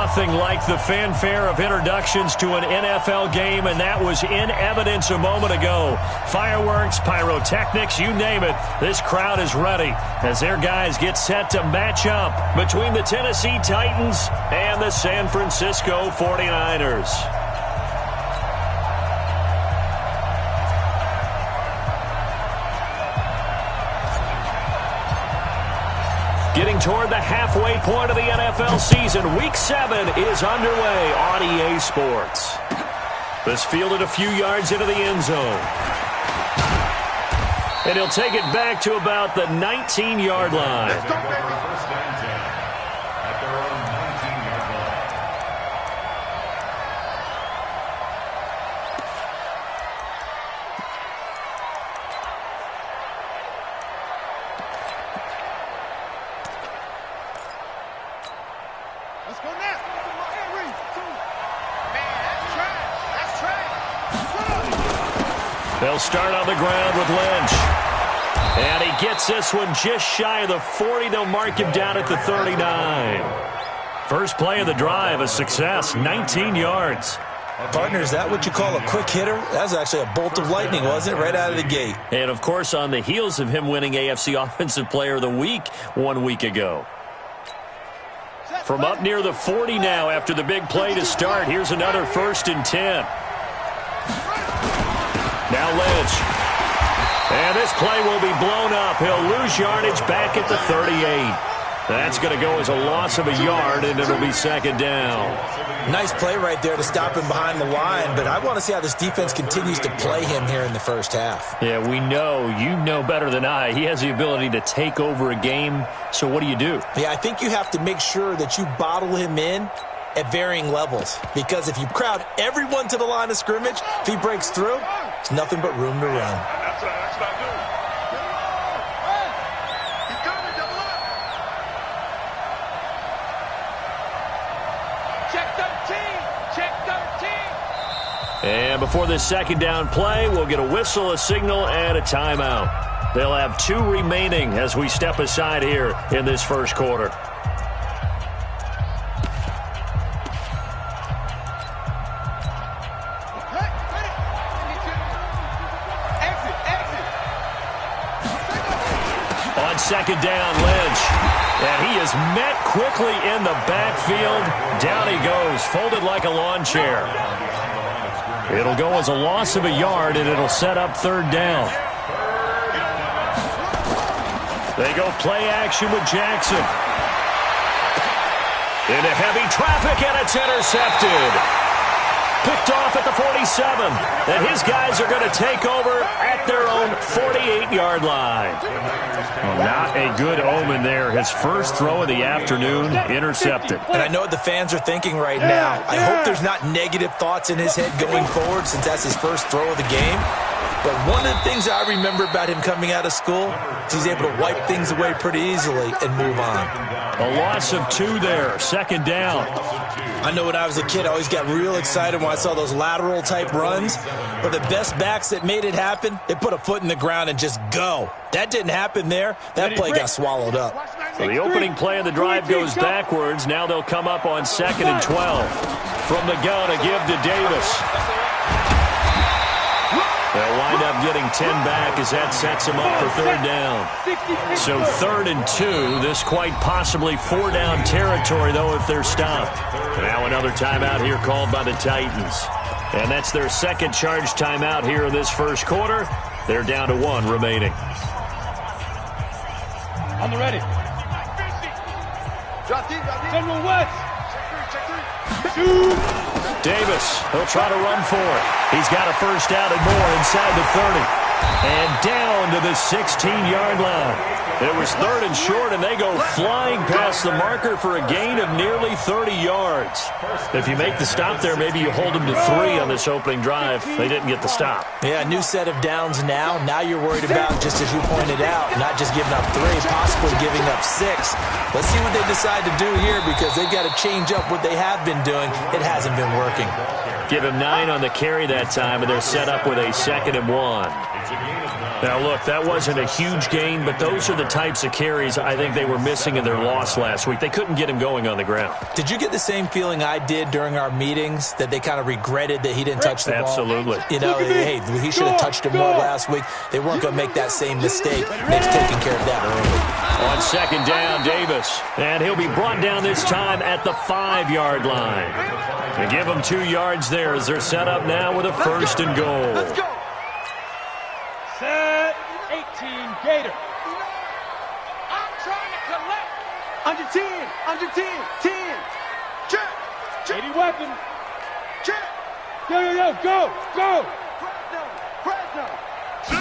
nothing like the fanfare of introductions to an NFL game, and that was in evidence a moment ago. Fireworks, pyrotechnics, you name it. This crowd is ready as their guys get set to match up between the Tennessee Titans and the San Francisco 49ers. Getting toward the halfway point of the NFL season, Week 7 is underway on EA Sports. This fielded a few yards into the end zone. And he'll take it back to about the 19-yard line. Let's go, baby. First down, 10 at their own 19-yard line. Let's go now. Man, that's trash. They'll start on the ground with Lynch. And he gets this one just shy of the 40. They'll mark him down at the 39. First play of the drive, a success, 19 yards. Partner, is that what you call a quick hitter? That was actually a bolt of lightning, wasn't it? Right out of the gate. And, of course, on the heels of him winning AFC Offensive Player of the Week 1 week ago. From up near the 40 now after the big play to start. Here's another 1st and 10. Now Lynch. And this play will be blown up. He'll lose yardage back at the 38. That's going to go as a loss of a yard, and it'll be 2nd down. Nice play right there to stop him behind the line, but I want to see how this defense continues to play him here in the first half. Yeah, we know. You know better than I. He has the ability to take over a game, so what do you do? Yeah, I think you have to make sure that you bottle him in at varying levels, because if you crowd everyone to the line of scrimmage, if he breaks through, it's nothing but room to run. That's what I do. He's coming, double up. Check 13. Check 13. And before this 2nd down play, we'll get a whistle, a signal, and a timeout. They'll have 2 remaining as we step aside here in this first quarter. On 2nd down, Lynch. And he is met quickly in the backfield. Down he goes, folded like a lawn chair. It'll go as a loss of a yard, and it'll set up 3rd down. They go play action with Jackson. Into heavy traffic, and it's intercepted. Picked off at the 47. And his guys are going to take over at their own 48-yard line. Well, not a good omen there. His first throw of the afternoon, intercepted. And I know what the fans are thinking right now. I hope there's not negative thoughts in his head going forward since that's his first throw of the game. But one of the things I remember about him coming out of school is he's able to wipe things away pretty easily and move on. A loss of 2 there, 2nd down. I know when I was a kid, I always got real excited when I saw those lateral-type runs. But the best backs that made it happen, they put a foot in the ground and just go. That didn't happen there. That play got swallowed up. So the opening play of the drive goes backwards. Now they'll come up on 2nd and 12. From the gun, a give to Davis. They'll wind up getting 10 back as that sets them up for 3rd down. So 3rd and 2. This quite possibly 4-down territory, though, if they're stopped. Now another timeout here called by the Titans. And that's their 2nd charge timeout here in this first quarter. They're down to 1 remaining. On the ready. General West. Davis, he'll try to run for it. He's got a 1st down and more inside the 30. And down to the 16-yard line. It was 3rd and short, and they go flying past the marker for a gain of nearly 30 yards. If you make the stop there, maybe you hold them to 3 on this opening drive. They didn't get the stop. Yeah, a new set of downs now. Now you're worried about, just as you pointed out, not just giving up 3, possibly giving up 6. Let's see what they decide to do here because they've got to change up what they have been doing. It hasn't been working. Give him 9 on the carry that time, and they're set up with a 2nd and 1. Now, look, that wasn't a huge gain, but those are the types of carries I think they were missing in their loss last week. They couldn't get him going on the ground. Did you get the same feeling I did during our meetings, that they kind of regretted that he didn't touch the ball? Absolutely. You know, hey, he should have touched it more last week. They weren't going to make that same mistake. They've taken care of that early. On second down, Davis. And he'll be brought down this time at the 5-yard line. They give him 2 yards there as they're set up now with a first and goal. Let's go. Set 18 Gator. I'm trying to collect. Under 10, under 10, 10. Check, check. 80 weapon. Check. Go. Fresno.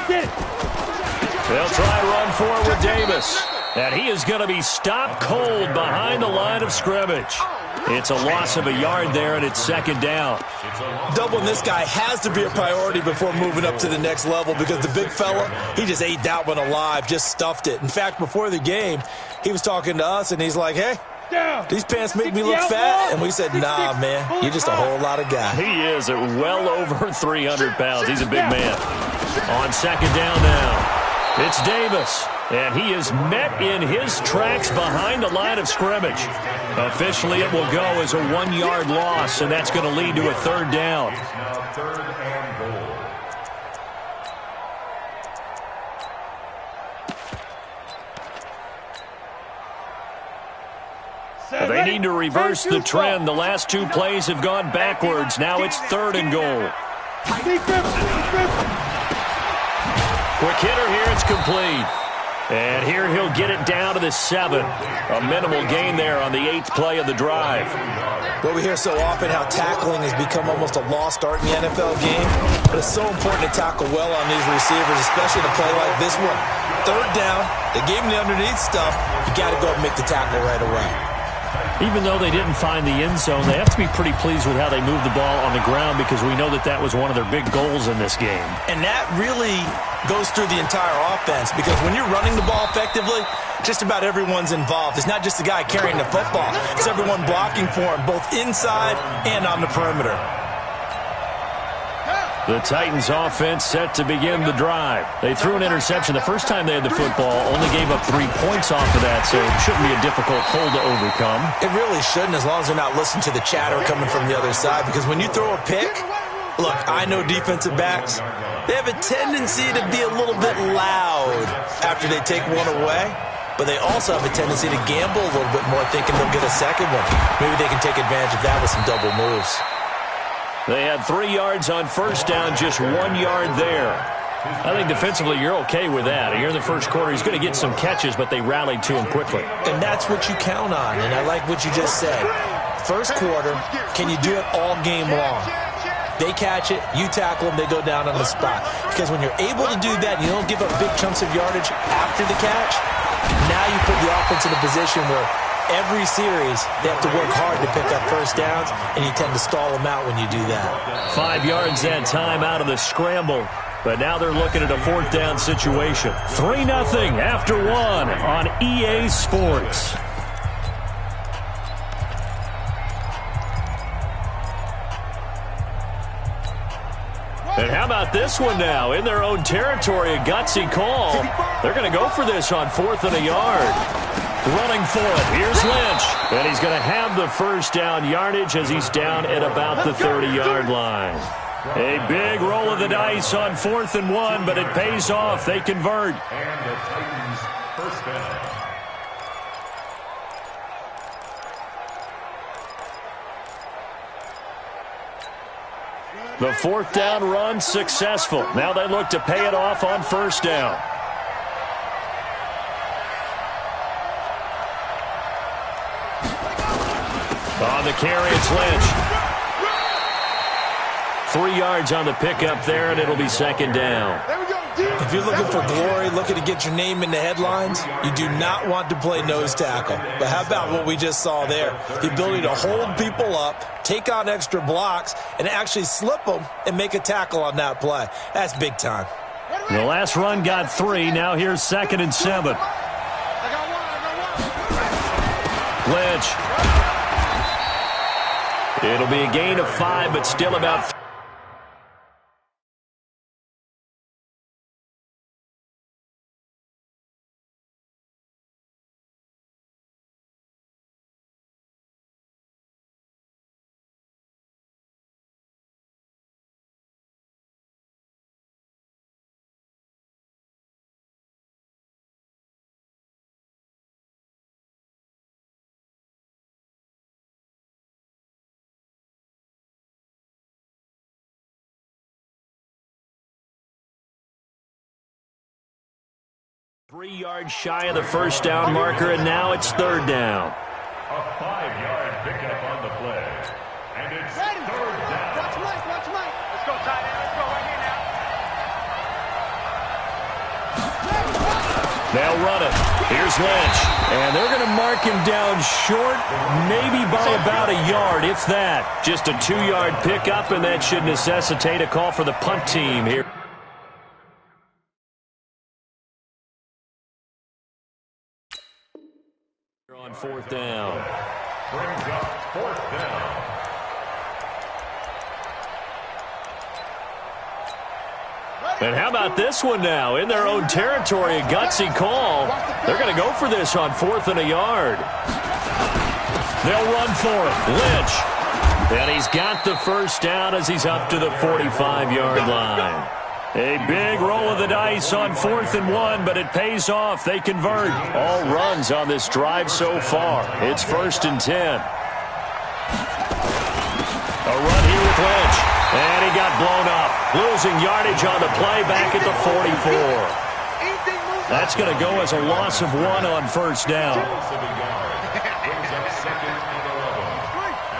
Get it. They'll try to run forward with Davis. And he is going to be stopped cold behind the line of scrimmage. It's a loss of a yard there, and it's second down. Doubling this guy has to be a priority before moving up to the next level, because the big fella, he just ate that one alive, just stuffed it. In fact, before the game, he was talking to us, and he's like, hey, these pants make me look fat. And we said, nah, man, you're just a whole lot of guy. He is at well over 300 pounds. He's a big man. On second down now, it's Davis. And he is met in his tracks behind the line of scrimmage. Officially, it will go as a 1-yard loss, and that's going to lead to a third down. Now third and goal. They need to reverse the trend. The last 2 plays have gone backwards. Now it's third and goal. Quick hitter here. It's complete. And here he'll get it down to the 7. A minimal gain there on the 8th play of the drive. Well, we hear so often how tackling has become almost a lost art in the NFL game. But it's so important to tackle well on these receivers, especially in a play like this one. Third down, they gave him the underneath stuff. You got to go and make the tackle right away. Even though they didn't find the end zone, they have to be pretty pleased with how they moved the ball on the ground, because we know that that was one of their big goals in this game. And that really goes through the entire offense, because when you're running the ball effectively, just about everyone's involved. It's not just the guy carrying the football. It's everyone blocking for him, both inside and on the perimeter. The Titans offense set to begin the drive. They threw an interception the first time they had the football, only gave up 3 points off of that, so it shouldn't be a difficult hole to overcome. It really shouldn't, as long as they're not listening to the chatter coming from the other side, because when you throw a pick, look, I know defensive backs, they have a tendency to be a little bit loud after they take one away, but they also have a tendency to gamble a little bit more, thinking they'll get a second one. Maybe they can take advantage of that with some double moves. They had 3 yards on first down, just 1 yard there. I think defensively you're okay with that. Here in the first quarter, he's going to get some catches, but they rallied to him quickly. And that's what you count on, and I like what you just said. First quarter, can you do it all game long? They catch it, you tackle them, they go down on the spot. Because when you're able to do that, you don't give up big chunks of yardage after the catch, now you put the offense in a position where every series, they have to work hard to pick up first downs, and you tend to stall them out when you do that. 5 yards that time out of the scramble, but now they're looking at a 4th down situation. 3-0 after 1 on EA Sports. And how about this one now? In their own territory, a gutsy call. They're going to go for this on 4th and a yard. Running for it. Here's Lynch. And he's going to have the first down yardage as he's down at about the 30-yard line. A big roll of the dice on 4th and 1, but it pays off. They convert. And the Titans first down. The 4th down run successful. Now they look to pay it off on first down. On the carry, it's Lynch. 3 yards on the pickup there, and it'll be second down. If you're looking for glory, looking to get your name in the headlines, you do not want to play nose tackle. But how about what we just saw there? The ability to hold people up, take on extra blocks, and actually slip them and make a tackle on that play. That's big time. The last run got 3. Now here's 2nd and 7. Lynch. It'll be a gain of 5, but still about 3 yards shy of the first down marker, and now it's third down. A 5-yard pickup on the play. And it's third down. Watch Mike, watch Mike. Let's go, tight end. Let's go right here now. They'll run it. Here's Lynch. And they're going to mark him down short, maybe by about a yard, if that. Just a 2-yard pickup, and that should necessitate a call for the punt team here. On fourth down. Brings up fourth down. And how about this one now? In their own territory, a gutsy call. They're going to go for this on 4th and a yard. They'll run for it. Lynch. And he's got the first down as he's up to the 45-yard line. A big roll of the dice on 4th and 1, but it pays off. They convert. All runs on this drive so far. It's 1st and 10. A run here with Lynch. And he got blown up. Losing yardage on the play back at the 44. That's going to go as a loss of 1 on first down. Brings up second and 11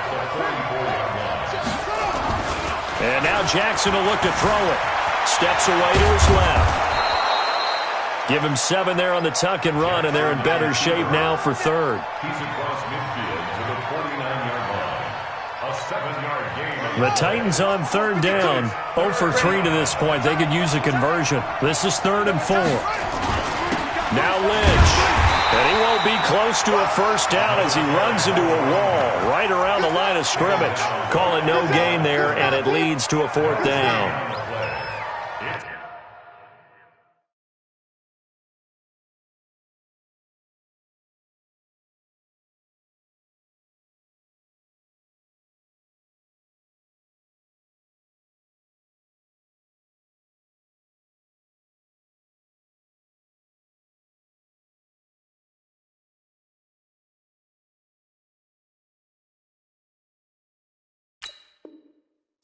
at the 44-yard line. And now Jackson will look to throw it. Steps away to his left. Give him 7 there on the tuck and run, and they're in better shape now for third. He's across midfield to the 49-yard line. A 7-yard gain. The Titans on third down. 0 for 3 to this point. They could use a conversion. This is 3rd and 4. Now Lynch. And he won't be close to a first down as he runs into a wall right around the line of scrimmage. Call it no gain there, and it leads to a 4th down.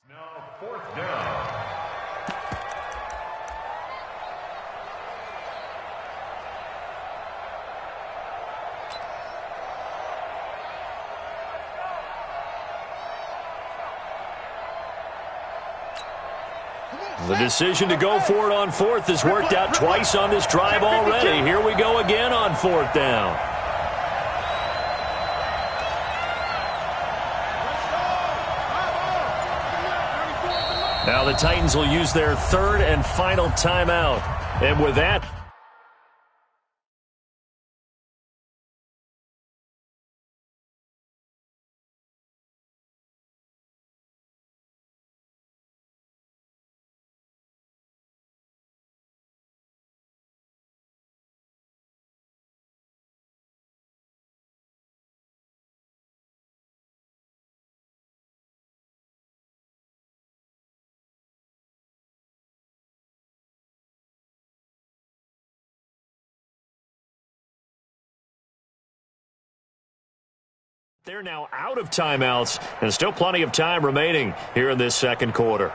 Now 4th down. The decision to go for it on 4th has worked out twice on this drive already. Here we go again on 4th down. Now the Titans will use their 3rd and final timeout. And with that, they're now out of timeouts, and still plenty of time remaining here in this second quarter.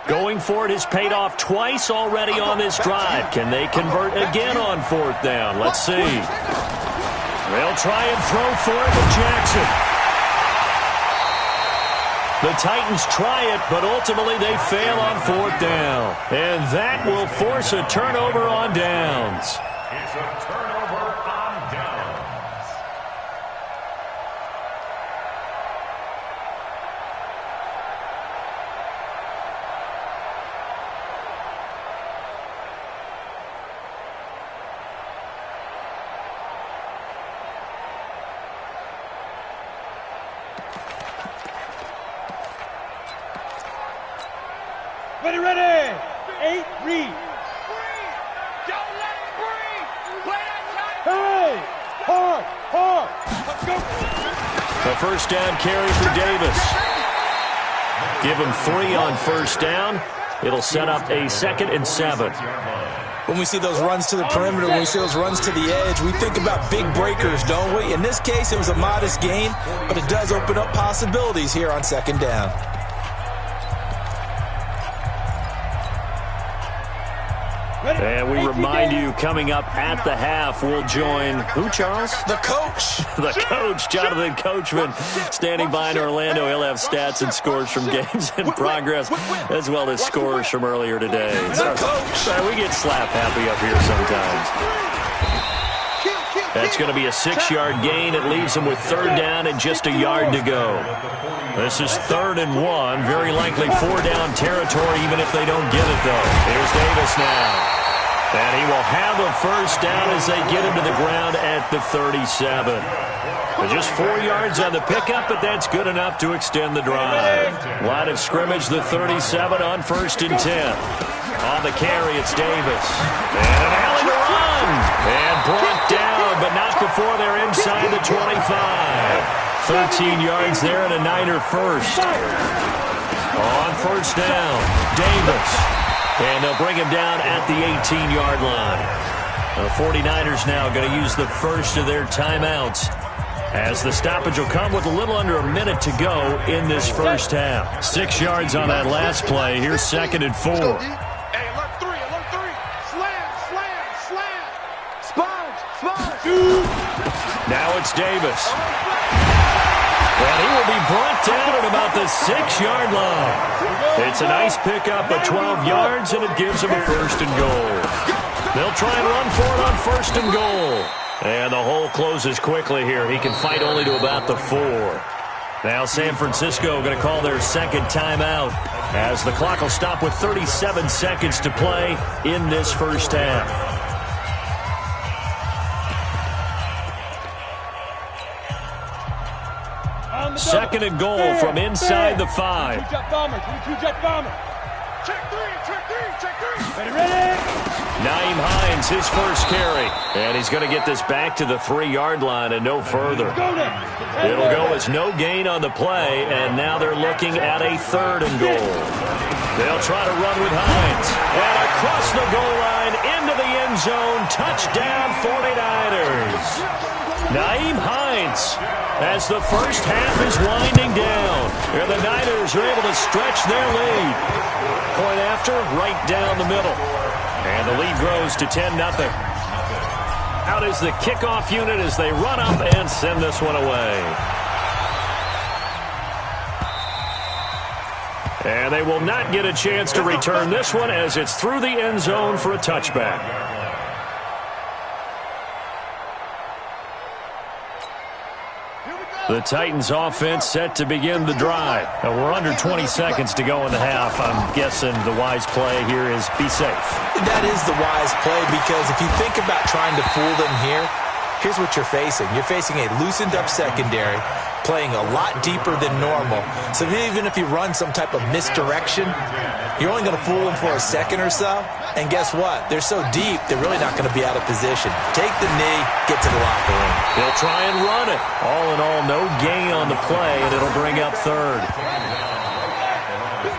Going for it has paid off twice already on this drive. Can they convert again on 4th down? Let's see. They'll try and throw for it with Jackson. The Titans try it, but ultimately they fail on 4th down. And that will force a turnover on downs. It's a turnover on downs. Ready. 8, read. Don't let him breathe. Play that time. Hey, hard. Let's go. The first down carry for Davis. Give him 3 on first down. It'll set up a 2nd and 7. When we see those runs to the perimeter, when we see those runs to the edge, we think about big breakers, don't we? In this case, it was a modest gain, but it does open up possibilities here on second down. And we remind you, coming up at the half, we'll join who, Charles? The coach. The coach, Jonathan Coachman, standing by in Orlando. He'll have stats and scores from games in progress, as well as scores from earlier today. The coach. We get slap happy up here sometimes. That's going to be a 6-yard gain. It leaves them with third down and just a yard to go. This is 3rd and 1. Very likely 4-down territory, even if they don't get it, though. Here's Davis now. And he will have a first down as they get him to the ground at the 37. Just 4 yards on the pickup, but that's good enough to extend the drive. Line of scrimmage, the 37 on 1st and 10. On the carry, it's Davis. And an alley to run. And brought down, but not before they're inside the 25. 13 yards there and a Niner first. On 1st down, Davis. And they'll bring him down at the 18-yard line. The 49ers now going to use the first of their timeouts, as the stoppage will come with a little under a minute to go in this first half. 6 yards on that last play. Here's 2nd and 4. Hey, alert 3, alert 3. Slam. Sponge. Now it's Davis. And he will be brought down at about the 6-yard line. It's a nice pickup of 12 yards, and it gives him a 1st and goal. They'll try and run for it on 1st and goal. And the hole closes quickly here. He can fight only to about the 4. Now San Francisco going to call their 2nd timeout, as the clock will stop with 37 seconds to play in this first half. Second and goal from inside the 5. 22-jet bomber. Check 3. Ready. Naeem Hines, his first carry. And he's going to get this back to the 3-yard line and no further. It'll go as no gain on the play, and now they're looking at a 3rd and goal. They'll try to run with Hines. And across the goal line, into the end zone. Touchdown, 49ers. Naeem Hines, as the first half is winding down, and the Niners are able to stretch their lead. Point after, right down the middle. And the lead grows to 10-0. Out is the kickoff unit as they run up and send this one away. And they will not get a chance to return this one, as it's through the end zone for a touchback. The Titans offense set to begin the drive. Now we're under 20 seconds to go in the half. I'm guessing the wise play here is be safe. That is the wise play, because if you think about trying to fool them here, here's what you're facing. You're facing a loosened up secondary, playing a lot deeper than normal. So even if you run some type of misdirection, you're only going to fool them for a second or so. And guess what? They're so deep, they're really not going to be out of position. Take the knee, get to the locker room. They'll try and run it. All in all, no gain on the play, and it'll bring up 3rd.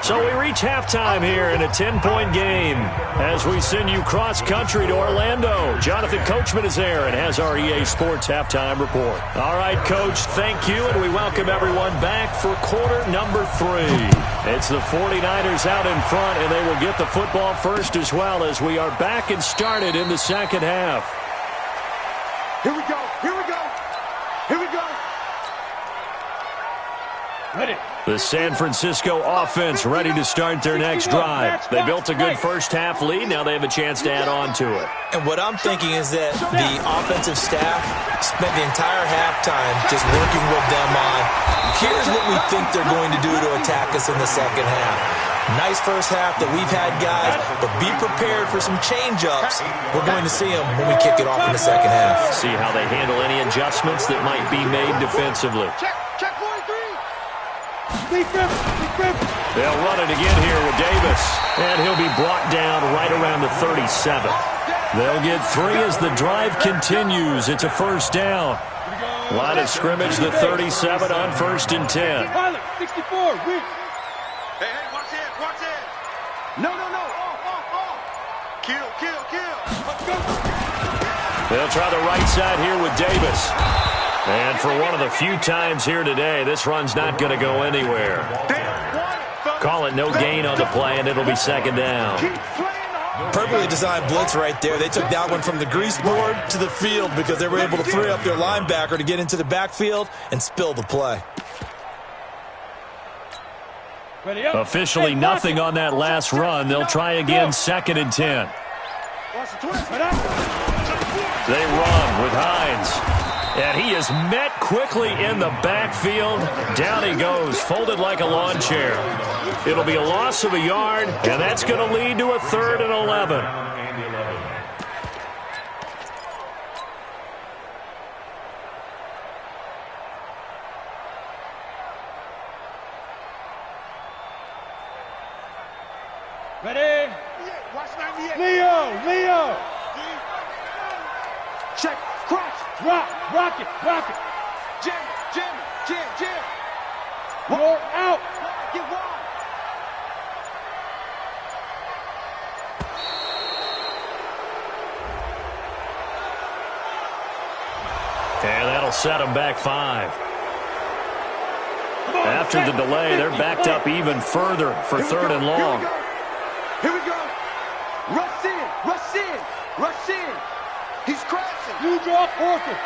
So we reach halftime here in a 10-point game as we send you cross-country to Orlando. Jonathan Coachman is there and has our EA Sports halftime report. All right, Coach, thank you, and we welcome everyone back for quarter number 3. It's the 49ers out in front, and they will get the football first as well, as we are back and started in the second half. Here we go. Ready. The San Francisco offense ready to start their next drive. They built a good first half lead. Now they have a chance to add on to it. And what I'm thinking is that the offensive staff spent the entire halftime just working with them on, here's what we think they're going to do to attack us in the second half. Nice first half that we've had, guys, but be prepared for some change-ups. We're going to see them when we kick it off in the second half. See how they handle any adjustments that might be made defensively. Check 43. They'll run it again here with Davis, and he'll be brought down right around the 37. They'll get 3 as the drive continues. It's a first down. Line of scrimmage, the 37 on 1st and 10. Pilot, 64, weak. Hey, watch it. No. They'll try the right side here with Davis. And for one of the few times here today, this run's not going to go anywhere. Call it no gain on the play, and it'll be second down. Perfectly designed blitz right there. They took that one from the grease board to the field because they were able to free up their linebacker to get into the backfield and spill the play. Officially nothing on that last run. They'll try again, second and 10. They run with Hines. And he is met quickly in the backfield. Down he goes, folded like a lawn chair. It'll be a loss of a yard, and that's going to lead to a 3rd and 11. Ready? Leo. Check, cross. Rock it. Jim. You're out. Get wide. And that'll set them back 5. After the delay, they're backed up even further for 3rd and long. Here we go. Rush in. He's crashing. You draw 4th.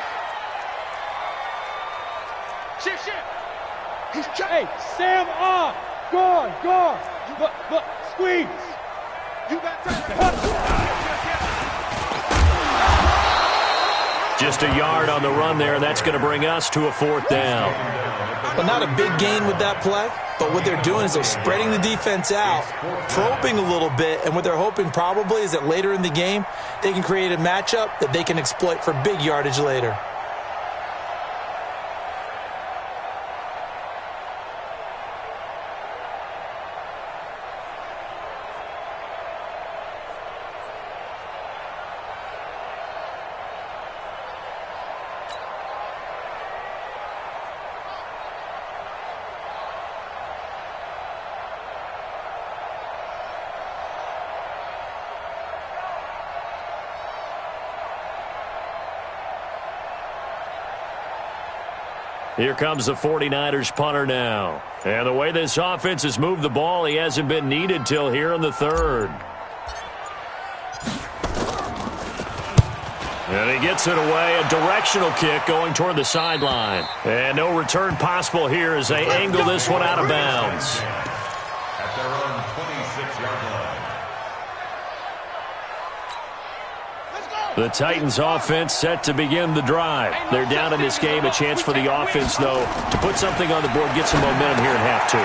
Shit. He's Hey, Sam on. Guard. But squeeze. You got time. Just a yard on the run there, and that's going to bring us to a 4th down. Well, not a big gain with that play, but what they're doing is they're spreading the defense out, probing a little bit, and what they're hoping probably is that later in the game, they can create a matchup that they can exploit for big yardage later. Here comes the 49ers punter now. And the way this offense has moved the ball, he hasn't been needed till here in the 3rd. And he gets it away, a directional kick going toward the sideline. And no return possible here as they angle this one out of bounds. At their own 26-yard line. The Titans offense set to begin the drive. They're down in this game. A chance for the offense, though, to put something on the board, get some momentum here in half 2.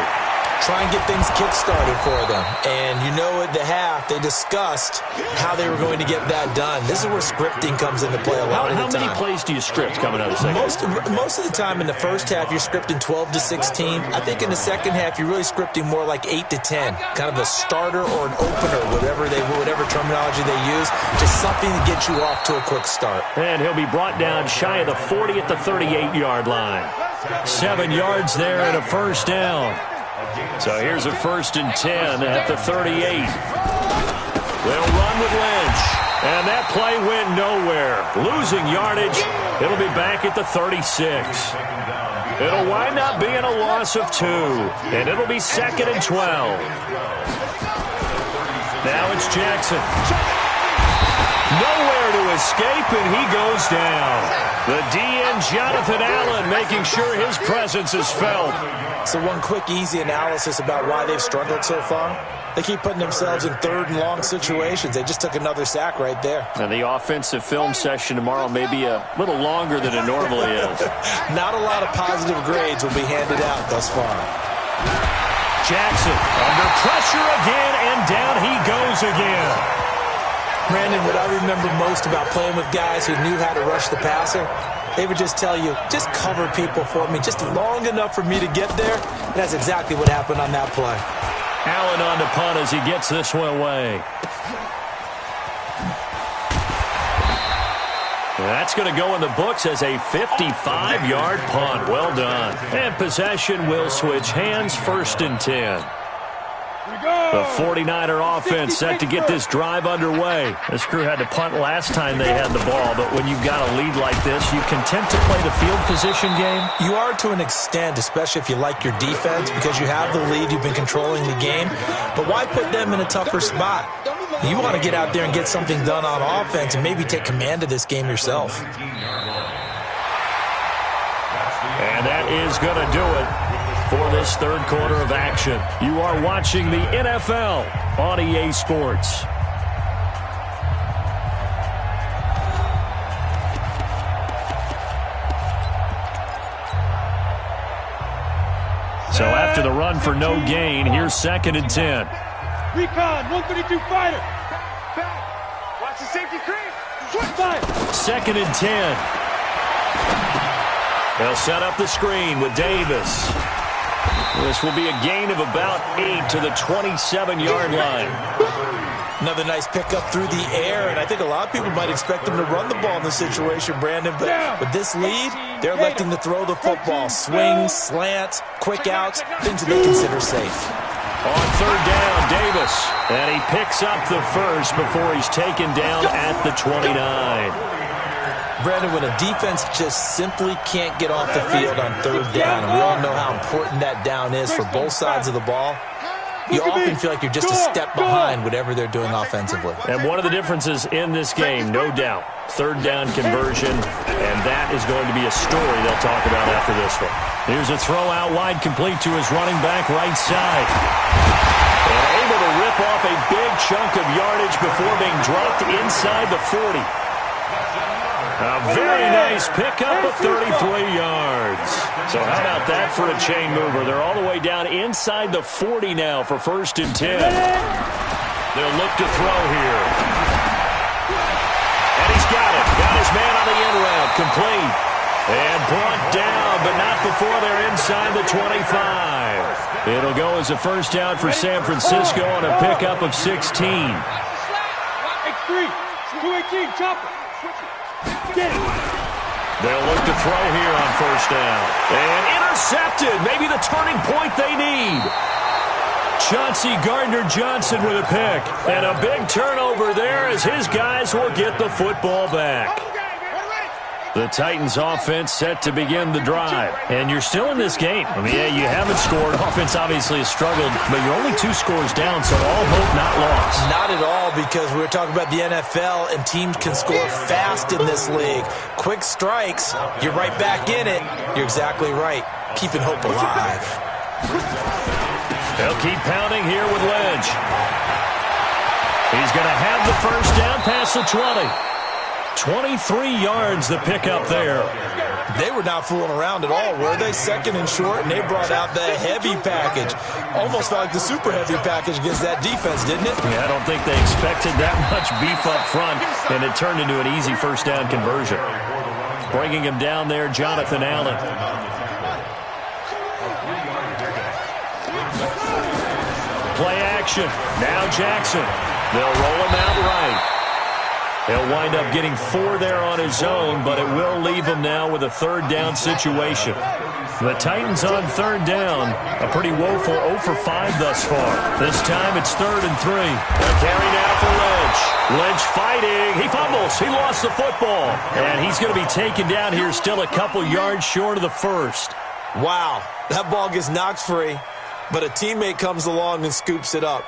Try and get things kick-started for them. And you know at the half, they discussed how they were going to get that done. This is where scripting comes into play a lot of the time. How many plays do you script coming out of the second? Most of the time in the first half, you're scripting 12 to 16. I think in the second half, you're really scripting more like 8 to 10. Kind of a starter or an opener, whatever terminology they use. Just something to get you off to a quick start. And he'll be brought down shy of the 40 at the 38-yard line. 7 yards there and a 1st down. So here's a 1st and 10 at the 38. They'll run with Lynch. And that play went nowhere. Losing yardage. It'll be back at the 36. It'll wind up being a loss of 2. And it'll be 2nd and 12. Now it's Jackson. Nowhere to escape, and he goes down. The DN, Jonathan Allen, making sure his presence is felt. So one quick, easy analysis about why they've struggled so far. They keep putting themselves in 3rd and long situations. They just took another sack right there. And the offensive film session tomorrow may be a little longer than it normally is. Not a lot of positive grades will be handed out thus far. Jackson under pressure again, and down he goes again. Brandon, what I remember most about playing with guys who knew how to rush the passer, they would just tell you, just cover people for me, just long enough for me to get there. And that's exactly what happened on that play. Allen on the punt as he gets this one away. That's going to go in the books as a 55-yard punt. Well done. And possession will switch hands, 1st and 10. Here we go. The 49er offense set to get this drive underway. This crew had to punt last time they had the ball, but when you've got a lead like this, you content to play the field position game? You are to an extent, especially if you like your defense, because you have the lead, you've been controlling the game. But why put them in a tougher spot? You want to get out there and get something done on offense and maybe take command of this game yourself. And that is going to do it for this third quarter of action. You are watching the NFL on EA Sports. So after the run for no gain, here's 2nd and 10. Recon, 132 fighter. Back. Watch the safety creep. Switch side. 2nd and 10. They'll set up the screen with Davis. This will be a gain of about 8 to the 27-yard line. Another nice pickup through the air, and I think a lot of people might expect them to run the ball in this situation, Brandon. But with this lead, they're electing to throw the football. Swings, slants, quick outs, things that they consider safe. On 3rd down, Davis. And he picks up the first before he's taken down at the 29. Brandon, when a defense just simply can't get off the field on 3rd down, and we all know how important that down is for both sides of the ball, you often feel like you're just a step behind whatever they're doing offensively. And one of the differences in this game, no doubt, 3rd down conversion, and that is going to be a story they'll talk about after this one. Here's a throw out wide, complete to his running back right side. And able to rip off a big chunk of yardage before being dropped inside the 40. A very nice pickup of 33 yards. So how about that for a chain mover? They're all the way down inside the 40 now for 1st and 10. They'll look to throw here. And he's got it. Got his man on the in route. Complete. And brought down, but not before they're inside the 25. It'll go as a first down for San Francisco on a pickup of 16. X3, 218, chopper. Get it. They'll look to throw here on 1st down. And intercepted. Maybe the turning point they need. Chauncey Gardner-Johnson with a pick. And a big turnover there as his guys will get the football back. The Titans offense set to begin the drive. And you're still in this game. I mean, yeah, you haven't scored. Offense obviously has struggled, but you're only 2 scores down, so all hope not lost. Not at all, because we were talking about the NFL, and teams can score fast in this league. Quick strikes, you're right back in it. You're exactly right. Keeping hope alive. They'll keep pounding here with Lynch. He's going to have the first down past the 20. 23 yards the pickup there. They were not fooling around at all, were they? 2nd and short, and they brought out the heavy package. Almost felt like the super heavy package against that defense, didn't it? Yeah, I don't think they expected that much beef up front, and it turned into an easy first down conversion. Bringing him down there, Jonathan Allen. Play action. Now Jackson. They'll roll him out right. He'll wind up getting 4 there on his own, but it will leave him now with a 3rd down situation. The Titans on 3rd down, a pretty woeful 0 for 5 thus far. This time it's 3rd and 3. A carry now for Lynch. Lynch fighting. He fumbles. He lost the football. And he's going to be taken down here still a couple yards short of the first. Wow, that ball gets knocked free, but a teammate comes along and scoops it up.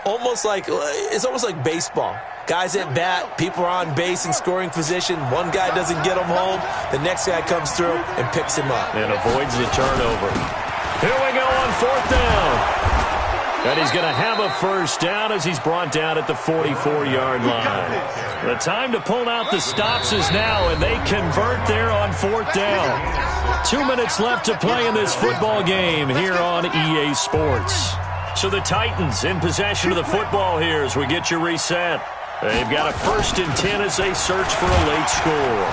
It's almost like baseball. Guys at bat, people are on base in scoring position. One guy doesn't get him home. The next guy comes through and picks him up. And avoids the turnover. Here we go on 4th down. And he's going to have a first down as he's brought down at the 44-yard line. The time to pull out the stops is now, and they convert there on 4th down. 2 minutes left to play in this football game here on EA Sports. So the Titans in possession of the football here as we get you reset. They've got a 1st and 10 as they search for a late score.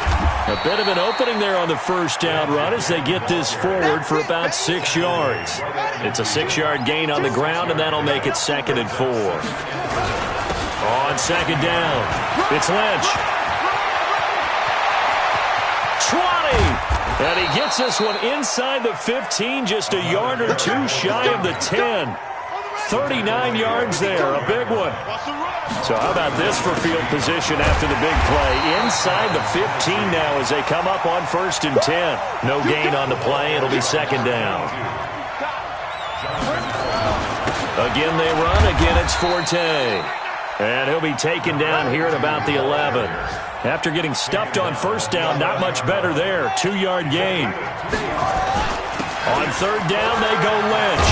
A bit of an opening there on the first down run as they get this forward for about 6 yards. It's a 6-yard gain on the ground, and that'll make it 2nd and 4. On 2nd down, it's Lynch. 20! And he gets this one inside the 15, just a yard or 2 shy of the 10. 39 yards there, a big one. So how about this for field position after the big play? Inside the 15 now as they come up on 1st and 10. No gain on the play. It'll be 2nd down. Again they run. Again it's Forte. And he'll be taken down here at about the 11. After getting stuffed on 1st down, not much better there. 2-yard gain. On 3rd down, they go Lynch.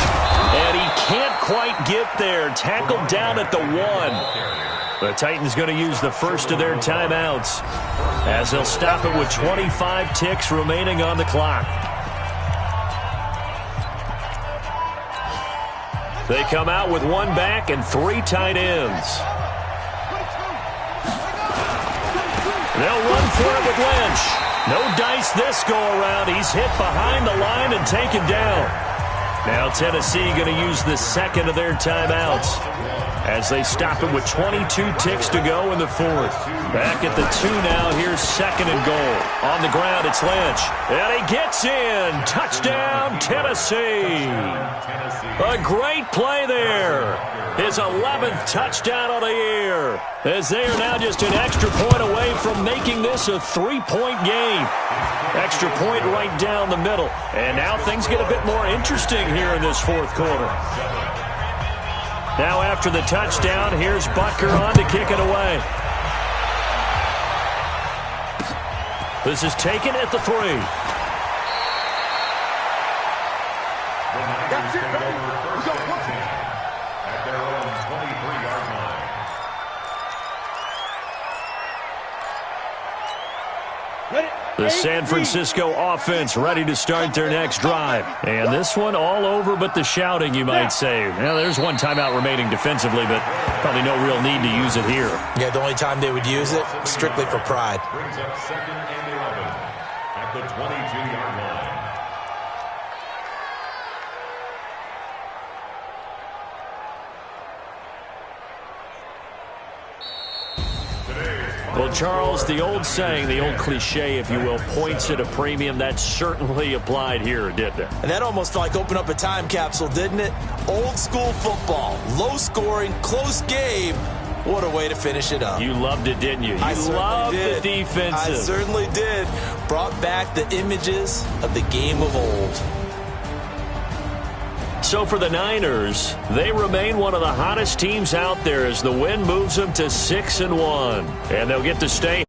And he can't quite get there. Tackled down at the 1. The Titans going to use the first of their timeouts as they'll stop it with 25 ticks remaining on the clock. They come out with 1 back and 3 tight ends. They'll run for it with Lynch. No dice this go-around. He's hit behind the line and taken down. Now Tennessee going to use the second of their timeouts as they stop it with 22 ticks to go in the 4th. Back at the 2 now. Here's 2nd and goal. On the ground, it's Lynch. And he gets in. Touchdown, Tennessee. A great play there. His 11th touchdown of the year. As they are now just an extra point away from making this a 3-point game. Extra point right down the middle. And now things get a bit more interesting here in this 4th quarter. Now after the touchdown, here's Butker on to kick it away. This is taken at the 3. That's it, baby. We're going to play. At their own 23-yard line. The San Francisco offense ready to start their next drive. And this one all over but the shouting, you might say. Well, there's 1 timeout remaining defensively, but probably no real need to use it here. Yeah, the only time they would use it, strictly for pride. Brings up 2nd and 11 at the 22-yard line. Well, Charles, the old saying, the old cliche, if you will, points at a premium, that certainly applied here, didn't it? And that almost like opened up a time capsule, didn't it? Old school football, low scoring, close game. What a way to finish it up. You loved it, didn't you? I You loved the defensive. I certainly did. Brought back the images of the game of old. So for the Niners, they remain one of the hottest teams out there as the win moves them to 6-1. And they'll get to stay